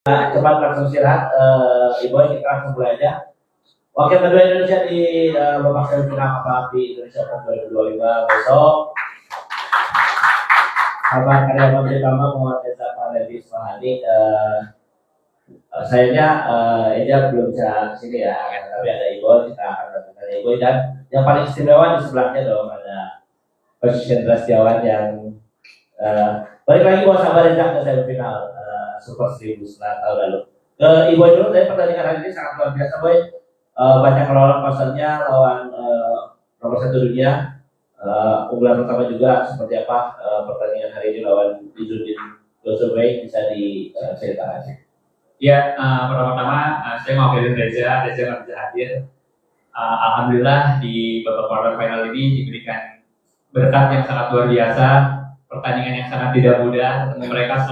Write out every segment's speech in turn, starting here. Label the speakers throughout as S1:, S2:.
S1: Cepat langsung istirahat, Ibu kita langsung mulai aja. Wakil kedua Indonesia di babak semifinal di Indonesia Cup 2025 besok. Kabar karya pertama Muhammad Reza Pahlavi Ismahani. Sayangnya Eja belum bisa kesini ya, tapi ada Ibu, kita akan datangkan Ibu, dan yang paling istimewa di sebelahnya dong ada Coach Hendra Setiawan yang balik lagi buat sahabat Reza ke semifinal Super 1000 setelah tahun lalu. Ke Ibu dulu, dari pertandingan hari ini sangat luar biasa, Boy. Banyak lawan pasarnya, lawan nomor 1 dunia. Unggulan pertama juga seperti apa pertandingan hari ini lawan Izzuddin Dosubey, bisa diceritakan?
S2: Ya, pertama-tama saya mewakili Reza nggak bisa hadir. Alhamdulillah di babak quarter final ini diberikan berkat yang sangat luar biasa, pertandingan yang sangat tidak mudah, mereka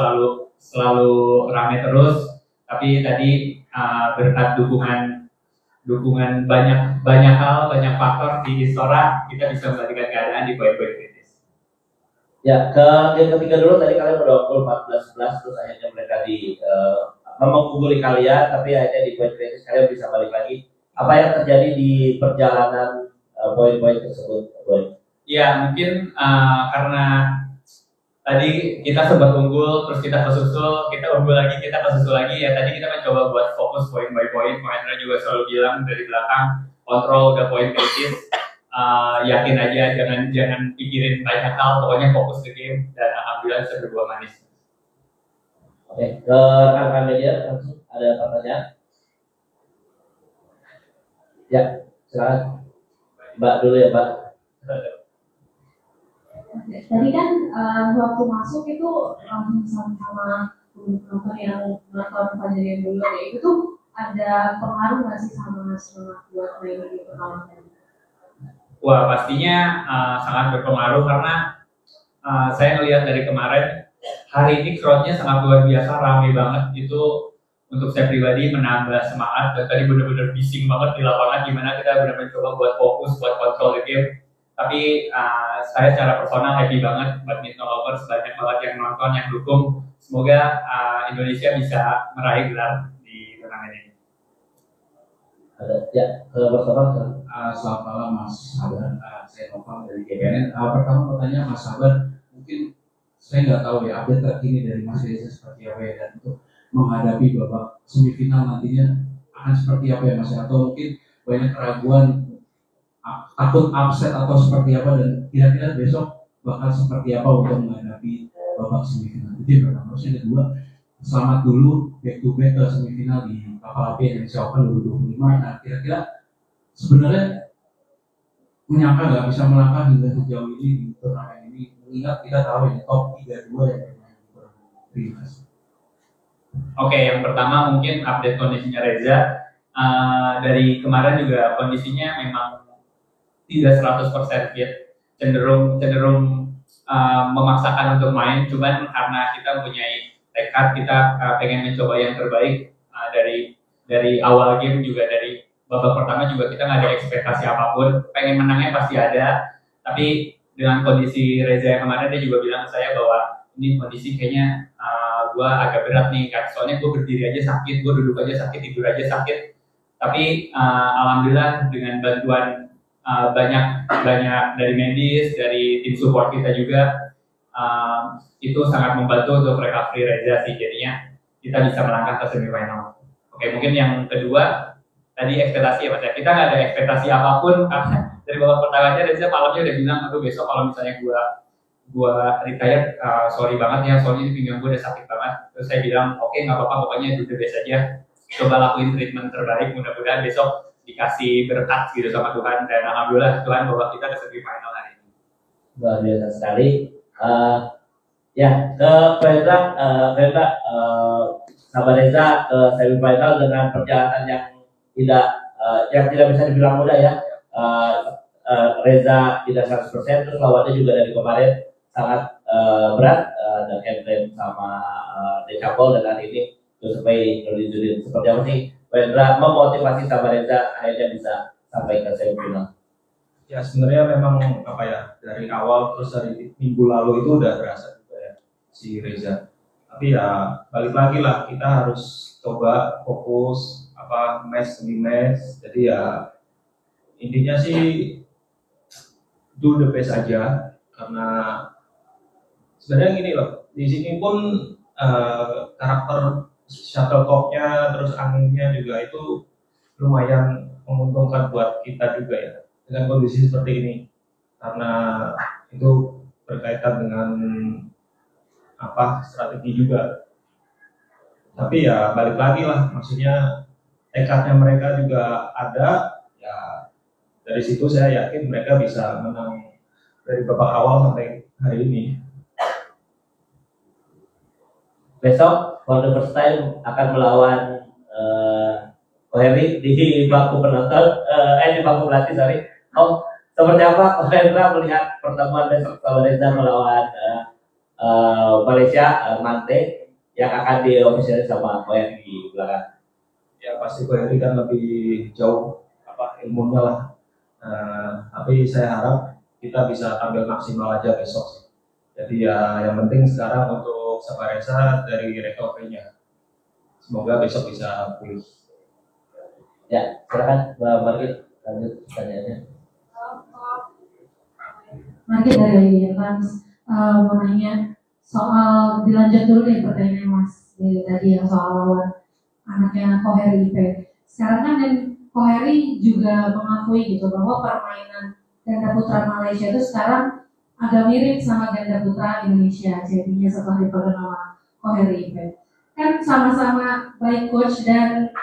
S2: selalu ramai terus, tapi tadi berkat dukungan banyak hal, banyak faktor di Istora, kita bisa membalikan keadaan di poin-poin kritis.
S1: Ya, ke game ketiga dulu, tadi kalian udah 14-11, terus akhirnya mereka mengungguli kalian, tapi akhirnya di poin kritis kalian bisa balik lagi. Apa yang terjadi di perjalanan poin-poin tersebut, Boy?
S2: Ya, mungkin karena tadi kita sempat unggul, terus kita kesusul, kita unggul lagi, kita kesusul lagi. Ya tadi kita mencoba buat fokus poin by poin. Hendra juga selalu bilang dari belakang, kontrol udah poin kritis, yakin aja, jangan pikirin banyak hal, pokoknya fokus ke game, dan alhamdulillah bisa berbuah manis.
S1: Oke, ke rekan-rekan media langsung ada pertanyaan? Ya, silakan. Mbak dulu ya, Mbak.
S3: Tadi kan waktu masuk itu sama penonton yang nonton Fajrian dulu ya, itu tuh ada pengaruh nggak sih sama semangat buat main di perlawanan?
S2: Wah, pastinya sangat berpengaruh karena saya melihat dari kemarin hari ini crowd-nya sangat luar biasa, ramai banget. Itu untuk saya pribadi menambah semangat, dan tadi benar-benar bising banget di lapangan gimana kita benar-benar coba buat fokus, buat kontrol the game. Tapi saya secara personal happy banget, badminton lovers banyak banget yang nonton, yang dukung. Semoga Indonesia bisa meraih gelar di turnamen ini.
S1: Ya, bersama.
S4: Selamat malam Mas Sabar, saya Noval dari GBN. Pertama pertanyaan Mas Sabar, mungkin saya nggak tahu ya update terkini dari Mas Reza seperti apa ya, dan untuk menghadapi babak semifinal nantinya akan seperti apa ya Mas, atau mungkin banyak keraguan, takut upset atau seperti apa, dan kira-kira besok bakal seperti apa untuk menghadapi babak semifinal. Itu yang pertama. Terus yang kedua, selamat dulu back to back ke semifinal di KPLP Indonesia Open 2025. Nah, kira-kira sebenarnya menyangka nggak bisa melangkah hingga sejauh ini di turnamen ini, mengingat kita tahu ya top 32 yang bermain di turnamen ini.
S2: Oke, yang pertama mungkin update kondisinya Reza. Dari kemarin juga kondisinya memang tidak 100% fit, cenderung memaksakan untuk main, cuman karena kita mempunyai tekad, kita pengen mencoba yang terbaik. Dari awal game juga, dari babak pertama juga kita nggak ada ekspektasi apapun, pengen menangnya pasti ada, tapi dengan kondisi Reza yang kemarin, dia juga bilang ke saya bahwa ini kondisi kayaknya gue agak berat nih, kan soalnya gue berdiri aja sakit, gue duduk aja sakit, tidur aja sakit. Tapi alhamdulillah dengan bantuan banyak dari medis, dari tim support kita juga, itu sangat membantu untuk recovery Reza sih, jadinya kita bisa melangkah ke semifinal. Oke, mungkin yang kedua tadi ekspektasi ya Mas ya, kita nggak ada ekspektasi apapun karena dari babak pertama aja Reza malamnya udah bilang, aduh besok kalau misalnya gua retire, sorry banget ya, soalnya ini pinggang gue udah sakit banget. Terus saya bilang, oke, nggak apa-apa, pokoknya do the best aja, coba lakuin treatment terbaik, mudah-mudahan besok dikasih berkat gitu sama Tuhan, dan alhamdulillah Tuhan bawa kita ke semifinal hari ini.
S1: Luar biasa sekali. Ya, ke Fendra, sahabat Reza ke semifinal dengan perjalanan yang tidak bisa dibilang mudah ya. Reza tidak 100%, terus lawannya juga dari kemarin sangat berat, dan Kevin sama Decapol, dan hari ini Dosubey Izzuddin. Seperti apa sih Fendra memotivasi sama Reza akhirnya bisa sampai ke semifinal?
S5: Ya sebenarnya memang dari awal, terus dari minggu lalu itu udah berasa juga ya si Reza Tapi ya balik lagi lah, kita harus coba fokus match demi match. Jadi ya intinya sih do the best aja, karena sebenarnya gini loh, di sini pun karakter shuttlecocknya terus anginnya juga itu lumayan menguntungkan buat kita juga ya dengan kondisi seperti ini, karena itu berkaitan dengan strategi juga. Tapi ya balik lagi lah, maksudnya tekadnya mereka juga ada ya, dari situ saya yakin mereka bisa menang dari babak awal sampai hari ini.
S1: Besok for the first time akan melawan Koheri di bangku penonton, di bangku pelatih, sorry. Seperti apa Hendra melihat pertemuan besok Reza melawan Malaysia, Mante, yang akan diofisialkan sama Koheri di belakang?
S5: Ya pasti Koheri kan lebih jauh ilmunya lah. Tapi saya harap kita bisa tampil maksimal aja besok. Jadi ya yang penting sekarang untuk Sabaresa dari recovery-nya. Semoga besok bisa pulih.
S1: Ya, silakan Mbak Margit, lanjut pertanyaannya.
S3: Margit dari Rans, mau nanya soal, dilanjut dulu deh pertanyaannya Mas tadi yang soal lawan anaknya Koheri IP. Sekarang kan Koheri juga mengakui gitu bahwa permainan ganda putra Malaysia itu sekarang agak mirip sama ganda putra Indonesia, jadinya setelah dipegang sama Koheri IP. Kan sama-sama baik coach dan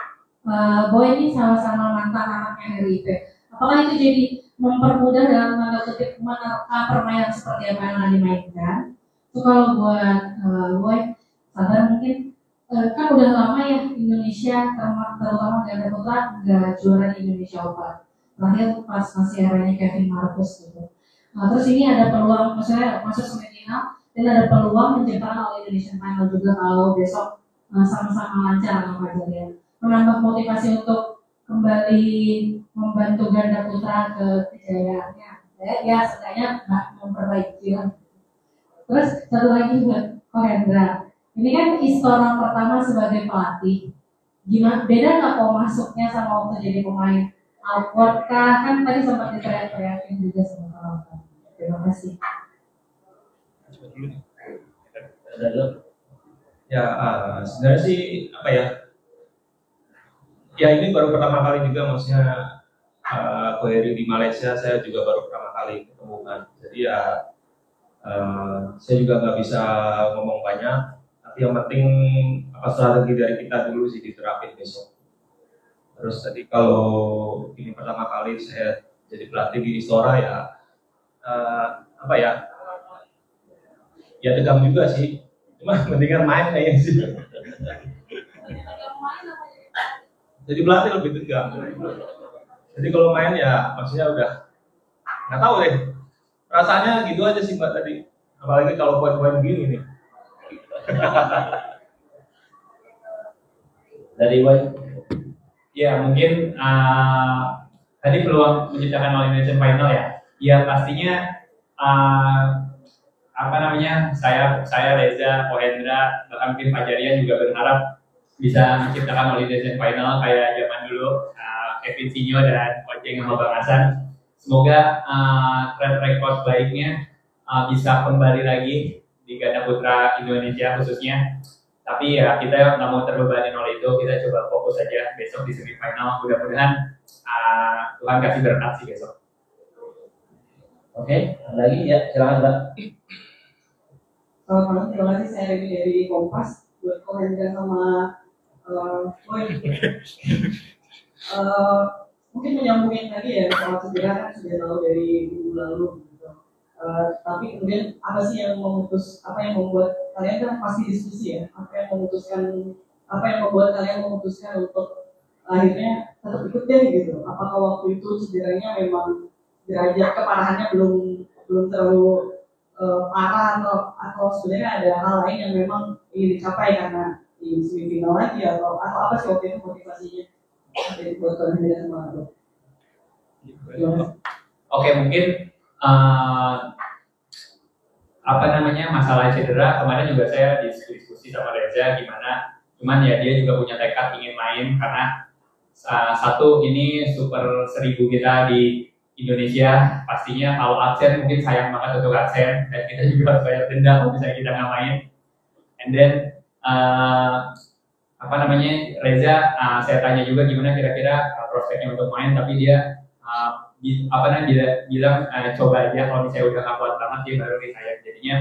S3: Boy ini sama-sama mantan anaknya RIP. Apakah itu jadi mempermudah dalam tanda kutip menerka permainan seperti apa yang dimainkan? Itu kalau buat Boy, sabar mungkin kan udah lama ya Indonesia terutama ganda putra nggak juara di Indonesia Open. Terakhir pas masih eranya Kevin Marcus gitu. Terus ini ada peluang, maksudnya masuk semifinal dan ada peluang menciptakan All Indonesian Final juga kalau besok sama-sama lancar sama Fajar, menambah motivasi untuk kembali membantu ganda putra ke kejayaannya. Ya setidaknya memperbaiki lah. Terus satu lagi buat Kohendra. Ini kan Istora pertama sebagai pelatih. Gimana beda nggak kok masuknya sama waktu jadi pemain? Awkward kah? Kan tadi sempat diteriak-teriakin juga sama penonton. Terima kasih.
S5: Ya sebenarnya sih ya ini baru pertama kali juga, maksudnya Koheri di Malaysia saya juga baru pertama kali ketemu kan. Jadi ya saya juga nggak bisa ngomong banyak, tapi yang penting strategi dari kita dulu sih diterapin besok. Terus tadi kalau ini pertama kali saya jadi pelatih di Istora ya ya tegang juga sih, cuma mendingan main kayaknya sih. Jadi pelatih lebih tegang. Jadi kalau main ya maksudnya udah nggak tahu deh, rasanya gitu aja sih Mbak tadi. Apalagi kalau poin-poin gini nih.
S1: Dari Boy?
S2: Ya mungkin tadi peluang menciptakan All Indonesian Final ya. Ya pastinya saya Reza, Kohendra, bahkan mungkin Fajarian juga berharap bisa menciptakan All Indonesian Final kayak zaman dulu Kevin Sinyo dan Oceng sama Bang Hasan. Semoga track record baiknya bisa kembali lagi di ganda putra Indonesia khususnya. Tapi ya kita nggak mau terbebani oleh itu, kita coba fokus saja besok di semifinal. Mudah-mudahan Tuhan kasih berkat sih besok.
S1: Oke, lagi ya, silakan Mbak.
S6: Selamat malam, terima kasih. Saya Remy dari Kompas buat Kohendra sama Boy. Mungkin menyambungin tadi ya soal cedera kan sudah tahu dari minggu lalu gitu. Tapi kemudian apa yang membuat kalian kan pasti diskusi ya, apa yang membuat kalian memutuskan untuk akhirnya tetap ikut deh gitu. Apakah waktu itu cederanya memang derajat keparahannya belum terlalu parah atau sebenarnya ada hal lain yang memang ingin dicapai karena di semifinal lagi atau apa sih waktu itu motivasinya dari buat kalian sama lo?
S2: Oke, mungkin masalah cedera. Kemarin juga saya diskusi sama Reza gimana, cuman ya dia juga punya tekad ingin main karena satu ini Super 1000 kita di Indonesia, pastinya kalau absen mungkin sayang banget untuk absen dan kita juga harus bayar denda kalau misalnya kita nggak main. And then Reza, saya tanya juga gimana kira-kira prospeknya untuk main, tapi dia bilang coba aja, kalau misalnya udah nggak kuat banget dia baru retire. Jadinya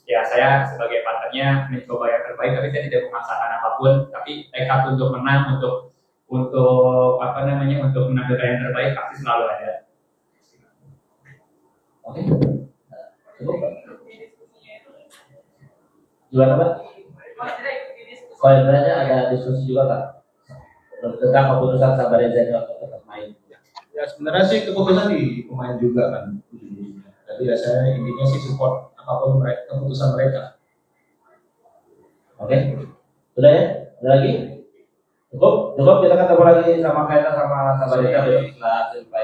S2: ya saya sebagai partnernya mencoba yang terbaik, tapi saya tidak memaksakan apapun, tapi tekad untuk menang, untuk menampilkan yang terbaik pasti selalu ada.
S1: Oke. Cukup Pak? Gimana Pak? Koordinatnya ada diskusi juga Kak tentang keputusan Sabar Reza untuk tetap main.
S5: Ya sebenarnya sih keputusan di pemain juga kan. Jadi ya saya intinya sih support apapun keputusan mereka.
S1: Oke. Sudah ya? Ada lagi? Cukup kita ketemu lagi sama Kaita sama Sabar Reza besok setelah